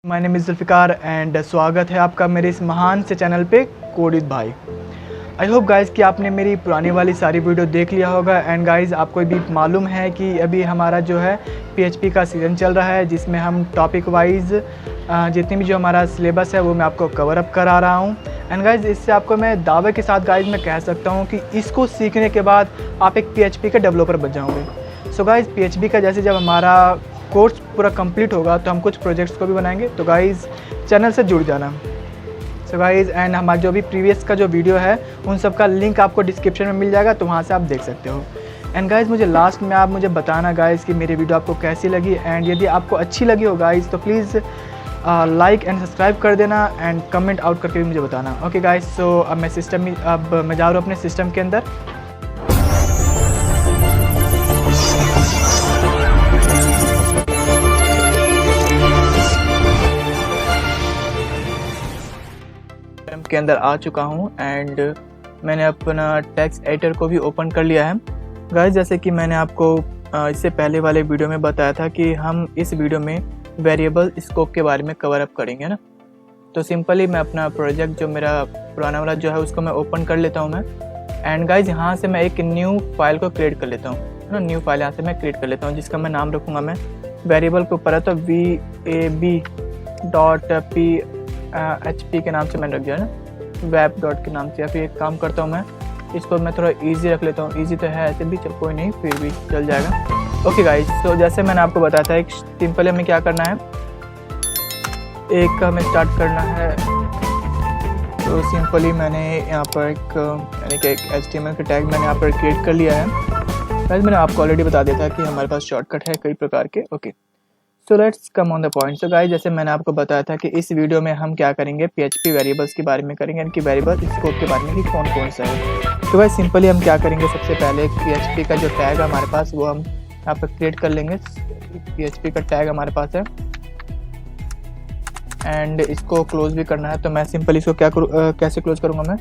My name is Zulfiqar and स्वागत है आपका मेरे इस महान से चैनल पे कोड विद भाई। आई होप गाइज़ कि आपने मेरी पुरानी वाली सारी वीडियो देख लिया होगा। एंड गाइज़ आपको भी मालूम है कि अभी हमारा जो है PHP का सीज़न चल रहा है, जिसमें हम टॉपिक वाइज जितनी भी जो हमारा सिलेबस है वो मैं आपको कवर अप करा रहा हूँ। एंड गाइज़ इससे आपको मैं दावे के साथ गाइज़ मैं कह सकता हूँ कि इसको सीखने के बाद आप एक PHP के डेवलपर बन जाओगे। सो गाइज़ PHP का जैसे जब हमारा कोर्स पूरा कंप्लीट होगा तो हम कुछ प्रोजेक्ट्स को भी बनाएंगे, तो गाइज़ चैनल से जुड़ जाना। सो गाइज़ एंड हमारा जो भी प्रीवियस का जो वीडियो है उन सब का लिंक आपको डिस्क्रिप्शन में मिल जाएगा, तो वहाँ से आप देख सकते हो। एंड गाइज़ मुझे लास्ट में आप मुझे बताना गाइज़ कि मेरी वीडियो आपको कैसी लगी। एंड यदि आपको अच्छी लगी हो गाइज़ तो प्लीज़ लाइक एंड सब्सक्राइब कर देना एंड कमेंट आउट करके भी मुझे बताना। ओके गाइज़, सो अब मैं जा रहा हूँ अपने सिस्टम के अंदर। के अंदर आ चुका हूँ एंड मैंने अपना टेक्स्ट एडिटर को भी ओपन कर लिया है। गाइस जैसे कि मैंने आपको इससे पहले वाले वीडियो में बताया था कि हम इस वीडियो में वेरिएबल स्कोप के बारे में कवर अप करेंगे ना। तो सिंपली मैं अपना प्रोजेक्ट जो मेरा पुराना वाला जो है उसको मैं ओपन कर लेता हूँ मैं। एंड गाइस यहाँ से मैं एक न्यू फाइल को क्रिएट कर लेता हूँ, है ना। न्यू फाइल यहाँ से मैं क्रिएट कर लेता हूँ जिसका मैं नाम रखूँगा मैं वेरिएबल के ऊपर है तो vab.php के नाम से मैंने रख दिया ना, वेब डॉट के नाम से। या फिर एक काम करता हूँ मैं इसको मैं थोड़ा इजी रख लेता हूँ। इजी तो है ऐसे भी, चल कोई नहीं, फिर भी चल जाएगा। ओके गाइस, तो जैसे मैंने आपको बताया था एक सिंपल हमें क्या करना है, एक हमें स्टार्ट करना है। तो सिंपली मैंने यहाँ पर यानी कि एक HTML का टैग मैंने यहाँ पर क्रिएट कर लिया है। गाइस मैंने आपको ऑलरेडी बता दिया था कि हमारे पास शॉर्टकट है कई प्रकार के। Okay so let's come on the point. So guys जैसे मैंने आपको बताया था कि इस वीडियो में हम क्या करेंगे, PHP वेरिएबल्स के बारे में करेंगे, यानी कि वेरिएबल स्कोप के बारे में कि कौन कौन सा है। तो गाइस सिंपली हम क्या करेंगे, सबसे पहले PHP का जो टैग है हमारे पास वो हम यहाँ पर क्रिएट कर लेंगे। PHP का टैग हमारे पास है एंड इसको क्लोज भी करना है। तो मैं सिंपली इसको क्या करूँ, कैसे क्लोज करूँगा मैं।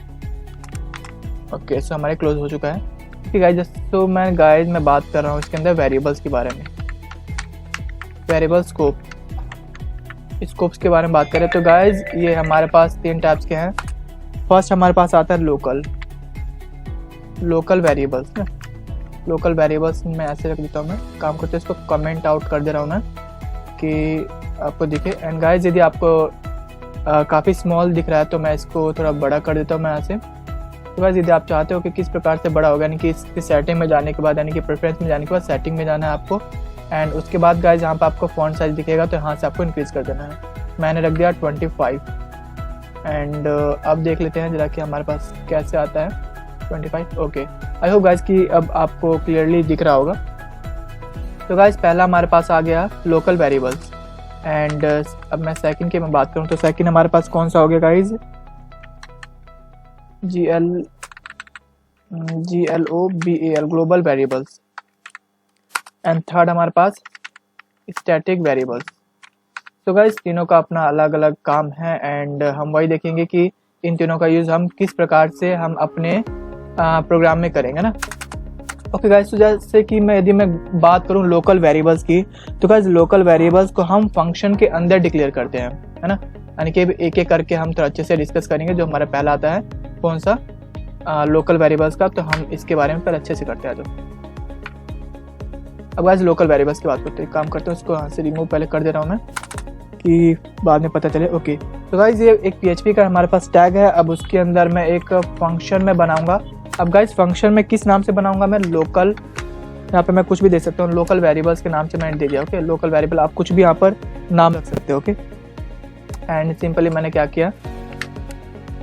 ओके सो हमारे क्लोज हो चुका है। ठीक है गाइस, तो मैं बात कर रहा हूँ इसके अंदर वेरिएबल्स के बारे में। वेरिएबल स्कोप्स के बारे में बात करें तो गाइज ये हमारे पास 3 टाइप्स के हैं। फर्स्ट हमारे पास आता है लोकल वेरिएबल्स ना। लोकल वेरिएबल्स मैं ऐसे रख देता हूँ, मैं काम करते इसको कमेंट आउट कर दे रहा हूँ मैं कि आपको दिखे। एंड गाइज यदि आपको काफ़ी स्मॉल दिख रहा है तो मैं इसको थोड़ा बड़ा कर देता हूँ मैं यहाँ से। तो गाइज यदि आप चाहते हो कि किस प्रकार से बड़ा होगा, यानी कि इसकी सेटिंग में जाने के बाद, यानी कि प्रेफरेंस में जाने के बाद सेटिंग में जाना है आपको। एंड उसके बाद गाइज यहाँ पे आपको फॉन्ट साइज दिखेगा तो यहाँ से आपको इंक्रीज़ कर देना है। मैंने रख दिया 25। एंड अब देख लेते हैं जरा कि हमारे पास कैसे आता है 25। ओके आई होप गाइज कि अब आपको क्लियरली दिख रहा होगा। तो गाइज पहला हमारे पास आ गया लोकल वेरिएबल्स। एंड अब मैं सेकंड की मैं बात करूँ तो सेकंड हमारे पास कौन सा हो गया guys, GLOBAL global variables. And third हमारे पास स्टैटिक वेरिएबल्स। तो गाइस तीनों का अपना अलग अलग काम है एंड हम वही देखेंगे कि इन तीनों का यूज़ हम किस प्रकार से हम अपने प्रोग्राम में करेंगे ना। ओके गाइस, तो जैसे कि यदि मैं बात करूं लोकल वेरिएबल्स की, तो गाइस लोकल वेरिएबल्स को हम फंक्शन के अंदर डिक्लेयर करते हैं, है ना। यानी कि एक एक करके हम थोड़ा अच्छे से डिस्कस करेंगे। जो हमारा पहला आता है कौन सा, लोकल वेरिएबल्स का, तो हम इसके बारे में पहले अच्छे से करते हैं। तो अब गाइस लोकल वेरिएबल्स की बात करते हैं, काम करते हैं उसको यहाँ से रिमूव पहले कर दे रहा हूँ मैं कि बाद में पता चले। ओके तो गाइस ये एक PHP का हमारे पास टैग है। अब उसके अंदर मैं एक फंक्शन में बनाऊंगा। अब गाइस फंक्शन में किस नाम से बनाऊंगा मैं, लोकल, यहाँ पे मैं कुछ भी दे सकता हूँ, लोकल वेरिएबल्स के नाम से मैंने दे दिया। ओके लोकल वेरिएबल आप कुछ भी यहाँ पर नाम रख सकते हो। ओके एंड सिंपली मैंने क्या किया,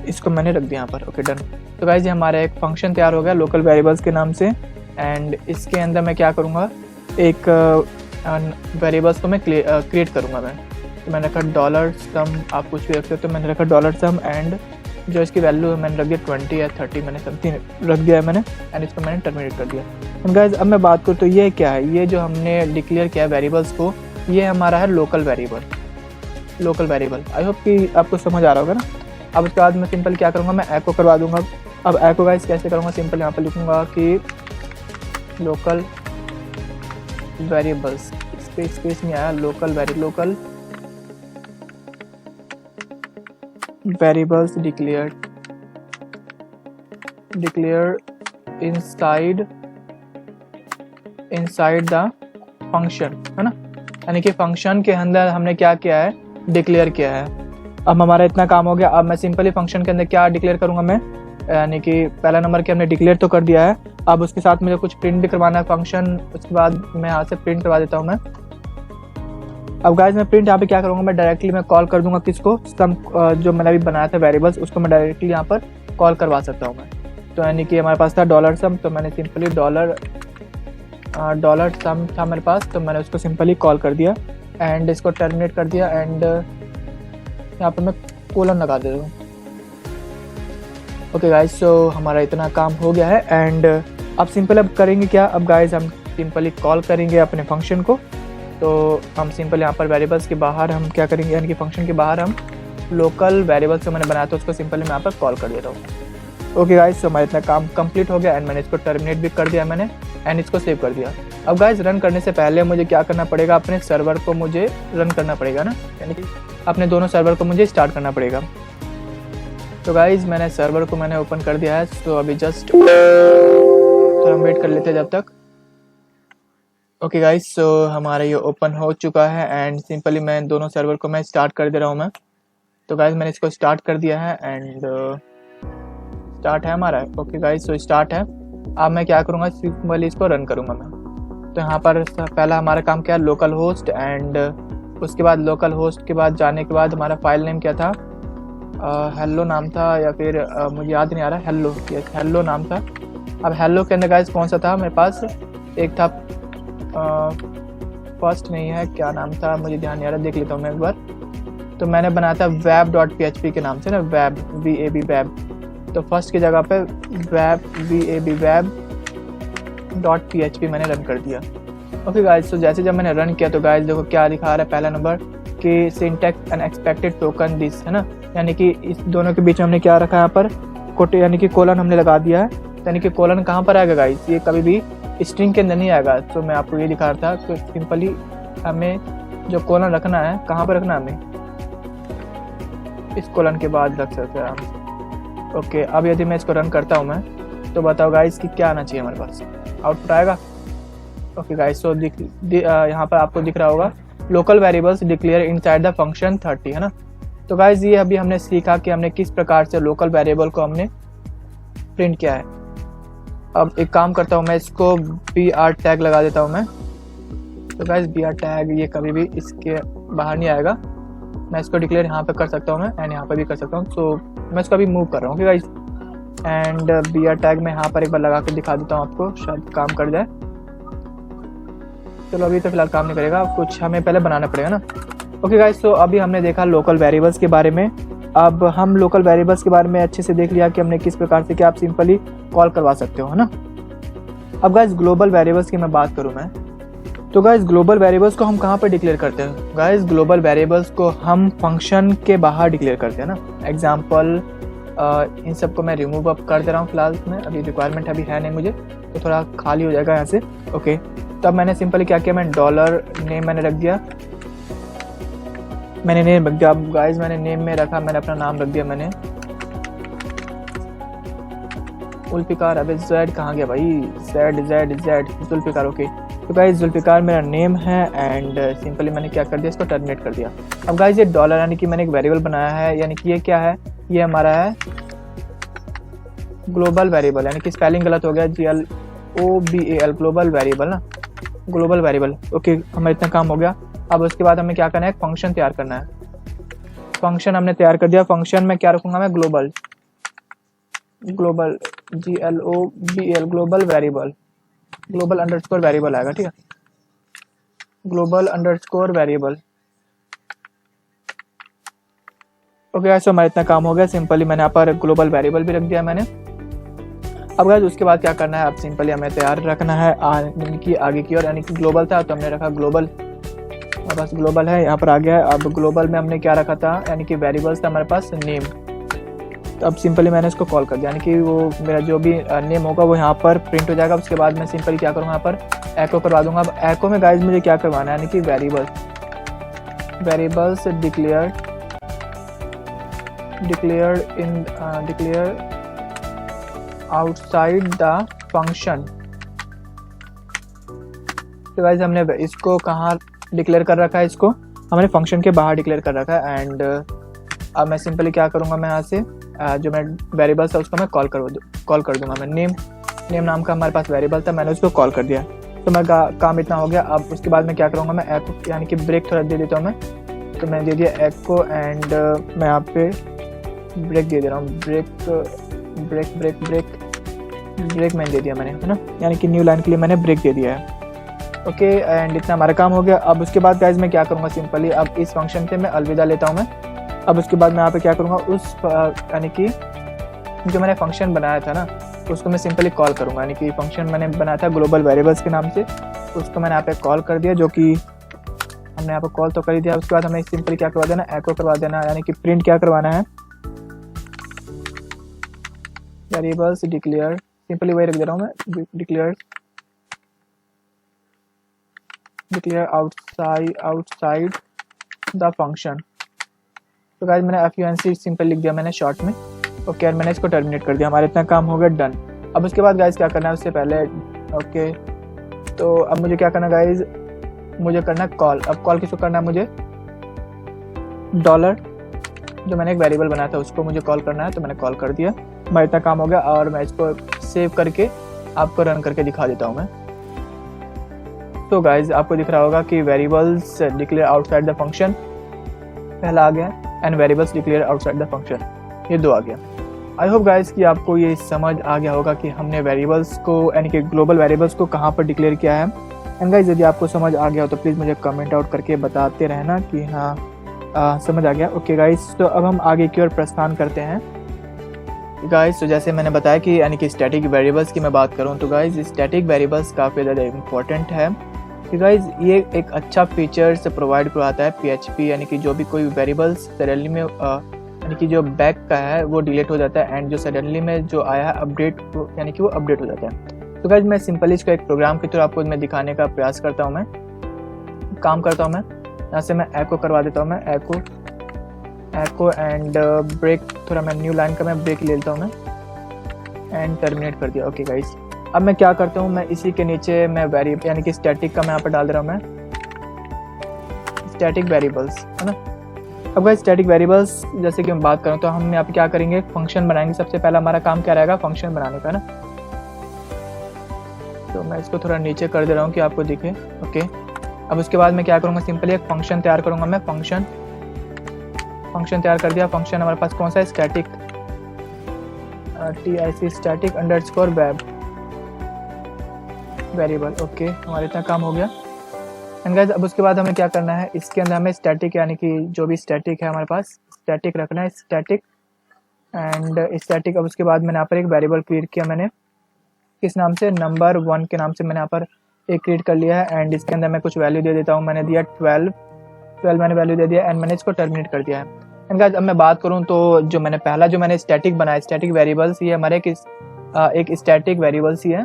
इसको मैंने रख दिया यहाँ पर। Okay done. तो गाइस ये हमारा एक फंक्शन तैयार हो गया लोकल वेरिएबल्स के नाम से। एंड इसके अंदर मैं क्या करूँगा, एक वेरिएबल्स को मैं क्रिएट करूँगा मैं। तो मैंने रखा $sum, आप कुछ भी रख सकते हो। मैंने रखा $sum एंड जो इसकी वैल्यू है मैंने रख दिया 20 या 30, मैंने समथिंग रख दिया है मैंने। एंड इसको मैंने टर्मिनेट कर दिया। एंड गाइस अब मैं बात करूँ तो ये क्या है, ये जो हमने डिक्लेयर किया वेरिएबल्स को, ये हमारा है लोकल वेरिएबल। आई होप कि आपको समझ आ रहा होगा ना। अब उसके बाद मैं सिंपल क्या करूँगा, मैं एको करवा दूँगा। अब एको गाइस कैसे करूँगा, सिंपल यहाँ पर लिखूँगा कि लोकल वेरिएबल्स, स्पेस नहीं आया, local variables declare inside the function, है ना। यानी कि फंक्शन के अंदर हमने क्या किया है, डिक्लेयर किया है। अब हमारा इतना काम हो गया। अब मैं सिंपली फंक्शन के अंदर क्या डिक्लेयर करूंगा मैं, यानी कि पहला नंबर के हमने डिक्लेयर तो कर दिया है। अब उसके साथ मुझे कुछ प्रिंट भी करवाना है फंक्शन, उसके बाद मैं यहाँ से प्रिंट करवा देता हूँ मैं। अब गाइस मैं प्रिंट यहाँ पे क्या करूँगा, मैं डायरेक्टली मैं कॉल कर दूंगा किसको, सम जो मैंने अभी बनाया था वेरिएबल्स, उसको मैं डायरेक्टली यहाँ पर कॉल करवा सकता हूँ मैं। तो यानी कि हमारे पास था डॉलर सम, तो मैंने सिंपली डॉलर सम था मेरे पास, तो मैंने उसको सिंपली कॉल कर दिया एंड इसको टर्मिनेट कर दिया एंड यहाँ पर मैं कोलन लगा देता हूँ। ओके गाइस, सो हमारा इतना काम हो गया है एंड अब सिंपल अब करेंगे क्या, अब गाइस हम सिंपली कॉल करेंगे अपने फंक्शन को। तो हम सिंपल यहाँ पर वेरिएबल्स के बाहर हम क्या करेंगे, यानी कि फंक्शन के बाहर हम लोकल वेरिएबल्स जो मैंने बनाया था उसको सिंपली मैं यहाँ पर कॉल कर देता हूँ। ओके गाइस, सो हमारा इतना काम कंप्लीट हो गया एंड मैंने इसको टर्मिनेट भी कर दिया मैंने एंड इसको सेव कर दिया। अब गाइस रन करने से पहले मुझे क्या करना पड़ेगा, अपने सर्वर को मुझे रन करना पड़ेगा ना, यानी कि अपने दोनों सर्वर को मुझे स्टार्ट करना पड़ेगा। तो गाइस मैंने सर्वर को मैंने ओपन कर दिया है, तो अभी जस्ट तो हम वेट कर लेते हैं जब तक। ओके गाइस, सो हमारा ये ओपन हो चुका है एंड सिंपली मैं दोनों सर्वर को मैं स्टार्ट कर दे रहा हूँ मैं। तो गाइस मैंने इसको स्टार्ट कर दिया है एंड स्टार्ट है हमारा। ओके गाइस, सो स्टार्ट है। अब मैं क्या करूँगा, सिंपली इसको रन करूँगा मैं। तो यहाँ पर पहला हमारा काम क्या है, लोकल होस्ट एंड उसके बाद लोकल होस्ट के बाद जाने के बाद हमारा फाइल नेम क्या था, हेलो नाम था या फिर मुझे याद नहीं आ रहा, हेलो, यस हेलो नाम था। अब हेलो के अंदर गाइस कौन सा था मेरे पास, एक था फर्स्ट नहीं है, क्या नाम था मुझे ध्यान नहीं आ रहा, देख लेता हूँ मैं एक बार। तो मैंने बनाया था web.php के नाम से ना, वेब web। तो फर्स्ट की जगह पे web.php मैंने रन कर दिया। ओके गाइस, तो जैसे जब मैंने रन किया तो गाइस देखो क्या दिखा रहा है, पहला नंबर कि सिंटैक्स अनएक्सपेक्टेड टोकन दिस, है ना, यानी कि इस दोनों के बीच में हमने क्या रखा है यहाँ पर कोटे, यानी कि कोलन हमने लगा दिया है। यानी कि कोलन कहाँ पर आएगा गाइस, ये कभी भी स्ट्रिंग के अंदर नहीं आएगा। तो मैं आपको ये दिखा रहा था, तो सिंपली हमें जो कोलन रखना है, कहाँ पर रखना है हमें, इस कोलन के बाद रख सकते हैं हम। ओके, अब यदि मैं इसको रन करता हूँ मैं, तो बताओ गाइस कि क्या आना चाहिए हमारे पास, आउटपुट आएगा। ओके गाइस, तो यहाँ पर आपको दिख रहा होगा local variables declare inside the function 30, है ना। तो गाइस ये अभी हमने सीखा कि हमने किस प्रकार से लोकल वेरिएबल को हमने प्रिंट किया है। अब एक काम करता हूँ मैं, इसको br टैग लगा देता हूँ मैं। तो गाइस br टैग ये कभी भी इसके बाहर नहीं आएगा, मैं इसको डिक्लेयर यहाँ पे कर सकता हूँ मैं एंड यहाँ पे भी कर सकता हूँ। तो मैं इसको अभी मूव कर रहा हूँ okay guys, and br tag मैं यहाँ पर एक बार लगा के दिखा देता हूँ आपको, शायद काम कर जाए। चलो अभी तो फिलहाल काम नहीं करेगा, कुछ हमें पहले बनाना पड़ेगा ना। ओके गाइस, तो अभी हमने देखा लोकल वेरिएबल्स के बारे में। अब हम लोकल वेरिएबल्स के बारे में अच्छे से देख लिया कि हमने किस प्रकार से क्या आप सिंपली कॉल करवा सकते हो, है ना। अब गाइस ग्लोबल वेरिएबल्स की मैं बात करूं मैं, तो गाइस ग्लोबल वेरिएबल्स को हम कहाँ पर डिक्लेयर करते हैं, गाइस ग्लोबल वेरिएबल्स को हम फंक्शन के बाहर डिक्लेयर करते हैं ना। एग्जाम्पल इन सबको मैं रिमूव अप कर दे रहा हूँ फिलहाल में, अभी रिक्वायरमेंट अभी है नहीं मुझे, तो थोड़ा खाली हो जाएगा यहाँ से। ओके, तब मैंने सिंपली क्या किया, मैं डॉलर नेम मैंने रख दिया, मैंने नेम रख दिया। अब गाइस मैंने नेम में रखा, मैंने अपना नाम रख दिया मैंने जुल्फिकार। अबे जेड कहाँ गया भाई, जेड जुल्फिकार। ओके, तो गाइस जुल्फिकार मेरा नेम है एंड सिंपली मैंने क्या कर दिया, इसको टर्मिनेट कर दिया। अब गाइस ये डॉलर यानी कि मैंने एक वेरिएबल बनाया है, यानी कि ये क्या है, ये हमारा है ग्लोबल वेरिएबल, यानी कि स्पेलिंग गलत हो गया, GLOBAL ग्लोबल वेरिएबल ना, ग्लोबल वेरिएबल। ओके, हमारा इतना काम हो गया। अब उसके बाद हमें क्या करना है, एक फंक्शन तैयार करना है। फंक्शन हमने तैयार कर दिया, फंक्शन में क्या रखूंगा मैं, global GLOBAL global variable, global underscore variable आएगा, ठीक है, global underscore variable. Okay guys, हमारा इतना काम हो गया, सिंपली मैंने यहाँ पर ग्लोबल वेरिएबल भी रख दिया मैंने। अब गाइस उसके बाद क्या करना है, अब सिंपली हमें तैयार रखना है कि आगे की ओर, यानी कि ग्लोबल था तो हमने रखा ग्लोबल, हमारे पास ग्लोबल है यहाँ पर आ गया है। अब ग्लोबल में हमने क्या रखा था, यानी कि वेरिएबल्स था हमारे पास नेम। तो अब सिंपली मैंने इसको कॉल कर दिया, यानी कि वो मेरा जो भी नेम होगा वो यहाँ पर प्रिंट हो जाएगा। उसके बाद मैं सिंपली क्या करूँगा, यहाँ पर एको करवा दूंगा। अब एको में गाइस मुझे क्या करवाना है, यानी कि variables declare declare outside the function. तो गाइस हमने इसको कहाँ डिक्लेयर कर रखा है, इसको हमने फंक्शन के बाहर डिक्लेयर कर रखा है। एंड अब मैं सिंपली क्या करूँगा, मैं यहाँ से जो मैं वेरिएबल्स था उसको मैं कॉल कर दूंगा। मैं नेम नाम का हमारे पास वेरिएबल था, मैंने उसको कॉल कर दिया। तो मैं काम इतना हो गया। अब उसके बाद मैं क्या करूँगा, मैं एको यानी कि ब्रेक थोड़ा दे देता हूँ मैं। तो मैं दे दिया एको एंड मैं यहाँ पे ब्रेक दे रहा हूँ। ब्रेक मैंने दे दिया मैंने, है ना, यानी कि न्यू लाइन के लिए मैंने ब्रेक दे दिया है। ओके एंड इतना हमारा काम हो गया। अब उसके बाद गाइज मैं क्या करूँगा, सिंपली अब इस फंक्शन से मैं अलविदा लेता हूँ मैं। अब उसके बाद मैं यहाँ पे क्या करूँगा, उस यानी कि जो मैंने फंक्शन बनाया था ना उसको मैं सिंपली कॉल करूँगा। यानी कि फंक्शन मैंने बनाया था ग्लोबल वेरिएबल्स के नाम से, उसको मैंने यहाँ पे कॉल कर दिया, जो कि हमने यहाँ पे कॉल तो कर ही दिया। उसके बाद हमें सिंपली क्या करवा देना, एको करवा देना, यानी कि प्रिंट क्या करवाना है, वेरिएबल्स डिक्लेयर, सिंपली वही रख दे रहा हूँ मैं, डिक्लेयर आउटसाइड द फंक्शन। तो गाइस मैंने FUNC सिंपल लिख दिया मैंने शॉर्ट में। ओके और मैंने इसको टर्मिनेट कर दिया। हमारा इतना काम हो गया डन। अब उसके बाद गाइस क्या करना है उससे पहले, ओके तो अब मुझे क्या करना गाइस, मुझे करना कॉल। अब कॉल किसको करना है, मुझे डॉलर जो मैंने एक वेरिएबल बनाया था उसको मुझे कॉल करना है। तो मैंने कॉल कर दिया, हमारा इतना काम हो गया। और मैं इसको सेव करके आपको रन करके दिखा देता हूँ मैं। तो गाइज आपको दिख रहा होगा कि variables declare outside the function पहला आ गया and variables declare outside the function, ये दो आ गया। आई होप गाइज कि आपको ये समझ आ गया होगा कि हमने वेरिएबल्स को यानी कि ग्लोबल वेरिएबल्स को कहाँ पर डिक्लेयर किया है। एंड गाइज यदि आपको समझ आ गया हो तो प्लीज़ मुझे कमेंट आउट करके बताते रहना कि हाँ समझ आ गया। ओके गाइज तो अब हम आगे की ओर प्रस्थान करते हैं। गाइज तो जैसे मैंने बताया कि यानी कि स्टैटिक वेरिएबल्स की मैं बात करूँ तो गाइज स्टैटिक वेरिएबल्स काफ़ी ज़्यादा इम्पोर्टेंट है कि गाइज ये एक अच्छा फीचर से प्रोवाइड करवाता है PHP, यानी कि जो भी कोई वेरिएबल्स सडनली में यानी कि जो बैक का है वो डिलीट हो जाता है एंड जो सडनली में जो आया है अपडेट यानी कि वो अपडेट हो जाता है। तो गाइज मैं सिंपली इसको एक प्रोग्राम के थ्रू आपको मैं दिखाने का प्रयास करता हूँ, मैं काम करता हूँ। मैं यहाँ से मैं एको करवा देता हूँ, मैं एको एंड ब्रेक, थोड़ा मैं न्यू लाइन का मैं ब्रेक ले लेता हूँ मैं एंड टर्मिनेट कर दिया। ओके गाइज अब मैं क्या करता हूँ, मैं इसी के नीचे मैं वेरिएबल यानी कि स्टैटिक का मैं यहाँ पर डाल दे रहा हूँ मैं स्टैटिक वेरिएबल्स, है ना। अब गाइस स्टैटिक वेरिएबल्स जैसे कि हम बात करें तो हम यहाँ पे क्या करेंगे, फंक्शन बनाएंगे। सबसे पहला हमारा काम क्या रहेगा, फंक्शन बनाने का, ना। तो मैं इसको थोड़ा नीचे कर दे रहा हूँ कि आपको दिखे। ओके अब उसके बाद मैं क्या करूँगा, सिंपली एक फंक्शन तैयार करूँगा मैं। फंक्शन तैयार कर दिया। फंक्शन हमारे पास कौन सा है, static TIC static underscore web variable. Okay हमारा इतना काम हो गया। एंड गाइस अब उसके बाद हमें क्या करना है, इसके अंदर हमें स्टैटिक यानी कि जो भी स्टैटिक है हमारे पास स्टैटिक रखना है, स्टैटिक एंड स्टैटिक। अब उसके बाद मैंने यहाँ पर एक वेरिएबल क्रिएट किया, मैंने किस नाम से, नंबर 1 के नाम से मैंने यहाँ पर एक क्रिएट कर लिया है। एंड इसके अंदर मैं कुछ वैल्यू दे देता हूँ, मैंने दिया 12 मैंने वैल्यू दे दिया एंड मैंने इसको टर्मिनेट कर दिया है। एंड गाइस अब मैं बात करूँ तो जो मैंने पहला जो मैंने स्टैटिक बनाया, स्टैटिक वेरिएबल्स, ये हमारे एक स्टैटिक वेरिएबल्स ही है।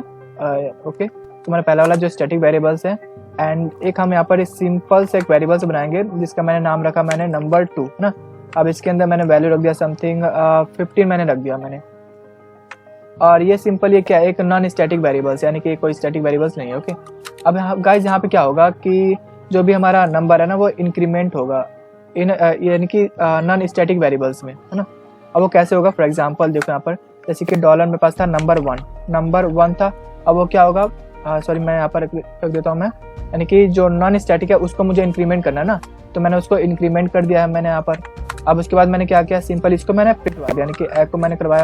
ओके तो मेरा पहला वाला जो स्टैटिक वेरिएबल्स है एंड एक हम यहाँ पर सिंपल से एक वेरिएबल्स बनाएंगे जिसका मैंने नाम रखा मैंने नंबर 2, ना। अब इसके अंदर मैंने वैल्यू रख दिया समथिंग 15 मैंने रख दिया मैंने। और ये सिंपल ये क्या, एक नॉन स्टैटिक वेरिएबल्स यानी कि कोई स्टैटिक वेरिएबल्स नहीं है। ओके अब गाइस यहाँ पे क्या होगा कि जो भी हमारा नंबर है ना वो इंक्रीमेंट होगा इन यानी कि नॉन स्टैटिक वेरिएबल्स में, है ना। अब वो कैसे होगा, फॉर एग्जांपल देखो यहाँ पर जैसे कि डॉलर मेरे पास था नंबर 1 था। अब वो क्या होगा, सॉरी मैं यहाँ पर रख देता हूँ मैं, यानी कि जो नॉन स्टैटिक है उसको मुझे इंक्रीमेंट करना है ना, तो मैंने उसको इंक्रीमेंट कर दिया है मैंने यहाँ पर। अब उसके बाद मैंने क्या किया, सिंपल इसको मैंने प्रिंट करवा दिया, यानी कि एको मैंने करवाया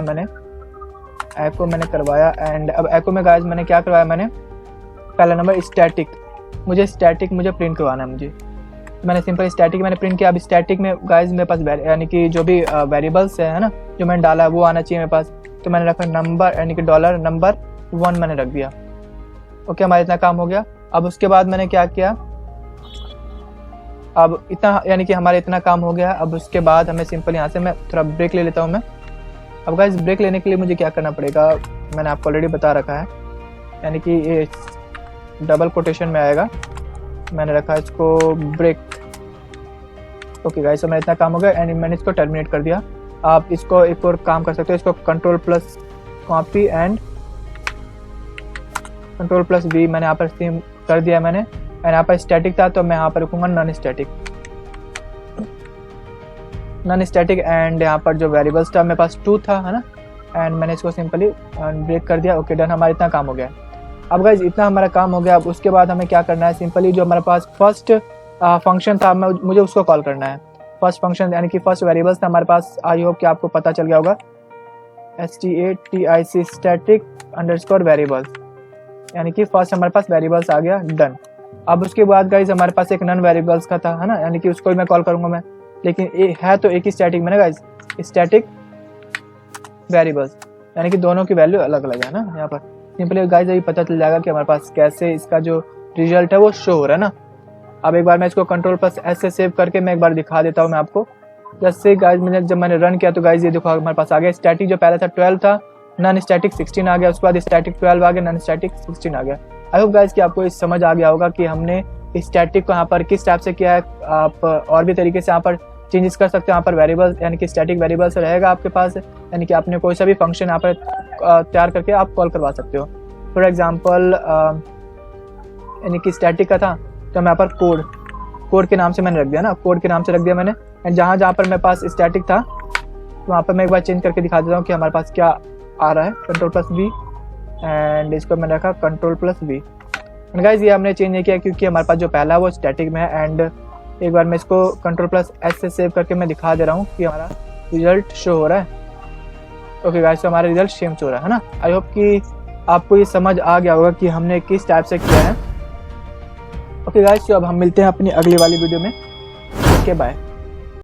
एंड अब एको में गाइस मैंने क्या करवाया, मैंने पहला नंबर स्टैटिक मुझे प्रिंट करवाना है मुझे। मैंने सिंपल स्टैटिक मैंने प्रिंट किया। अब स्टैटिक में गाइस मेरे पास यानी कि जो भी वेरिएबल्स है ना जो मैंने डाला है वो आना चाहिए मेरे पास, तो मैंने रखा नंबर यानी कि डॉलर नंबर 1 मैंने रख दिया। ओके हमारा इतना काम हो गया। अब उसके बाद मैंने क्या किया, अब इतना यानी कि हमारा इतना काम हो गया। अब उसके बाद हमें सिंपल यहाँ से मैं थोड़ा ब्रेक ले लेता हूँ मैं। अब गाइस ब्रेक लेने के लिए मुझे क्या करना पड़ेगा, मैंने आपको ऑलरेडी बता रखा है, यानी कि ये डबल कोटेशन में आएगा, मैंने रखा इसको ब्रेक। ओके गाइस तो मैं इतना काम हो गया एंड मैंने इसको टर्मिनेट कर दिया। आप इसको एक और काम कर सकते हो, इसको control plus copy and control plus V मैंने यहाँ पर सेम कर दिया मैंने। एंड यहाँ पर स्टैटिक था तो मैं यहाँ पर रखूँगा नॉन स्टैटिक एंड यहाँ पर जो वेरिएबल्स था मेरे पास 2 था, है ना। एंड मैंने इसको सिंपली ब्रेक कर दिया। ओके डन, हमारा इतना काम हो गया। अब गाइज इतना हमारा काम हो गया। अब उसके बाद हमें क्या करना है, सिंपली जो हमारे पास फर्स्ट फंक्शन था मुझे उसको कॉल करना है। फर्स्ट फंक्शन यानी कि फर्स्ट वेरिएबल्स था हमारे पास। आई होप कि आपको पता चल गया होगा, STATIC स्टैटिक अंडरस्कोर वेरिएबल्स, यानी कि फर्स्ट हमारे पास वेरिएबल्स आ गया। डन। अब उसके बाद गाइज हमारे पास एक नन वेरिएबल्स का था, है ना, यानी कि उसको भी मैं कॉल करूंगा मैं, लेकिन है तो एक ही स्टैटिक में ना गाइज, स्टैटिक वेरिएबल्स, यानी कि दोनों की वैल्यू अलग अलग है ना। यहाँ पर सिंपली गाइज अभी पता चल जाएगा कि हमारे पास कैसे इसका जो रिजल्ट है वो शो हो रहा है ना। अब एक बार मैं इसको कंट्रोल प्लस S से सेव करके मैं एक बार दिखा देता हूँ मैं आपको। जैसे गाइज जब मैंने रन किया तो गाइज ये देखो हमारे पास आ गया स्टैटिक जो पहले था 12 था, नॉन स्टैटिक 16 आ गया, उसके बाद स्टैटिक 12 आ गया, नॉन स्टैटिक 16 आ गया। आई होप गाइज कि आपको इस समझ आ गया होगा कि हमने स्टैटिक को यहाँ पर किस टाइप से किया है। आप और भी तरीके से यहाँ पर चेंजेस कर सकते हो। यहाँ पर वेरिएबल यानी कि स्टैटिक वेरिएबल्स रहेगा आपके पास, यानी कि आपने कोई सा भी फंक्शन यहाँ पर तैयार करके आप कॉल करवा सकते हो। फॉर एग्जाम्पल यानी कि स्टैटिक का था तो मैं यहाँ पर कोड के नाम से मैंने रख दिया ना, कोड के नाम से रख दिया मैंने। एंड जहाँ जहाँ पर मेरे पास स्टैटिक था तो वहाँ पर मैं एक बार चेंज करके दिखा देता हूँ कि हमारे पास क्या आ रहा है। कंट्रोल प्लस V एंड इसको मैंने रखा control plus V। And guys ये हमने चेंज नहीं किया क्योंकि हमारे पास जो पहला है वो स्टैटिक में है। एंड एक बार मैं इसको कंट्रोल प्लस S से सेव करके मैं दिखा दे रहा हूँ कि हमारा रिजल्ट शो हो रहा है। ओके गाइज तो हमारा रिजल्ट सेम शो हो रहा है ना। आई होप कि आपको ये समझ आ गया होगा कि हमने किस टाइप से किया है। ओके गाइज तो अब हम मिलते हैं अपनी अगली वाली वीडियो में। Okay bye.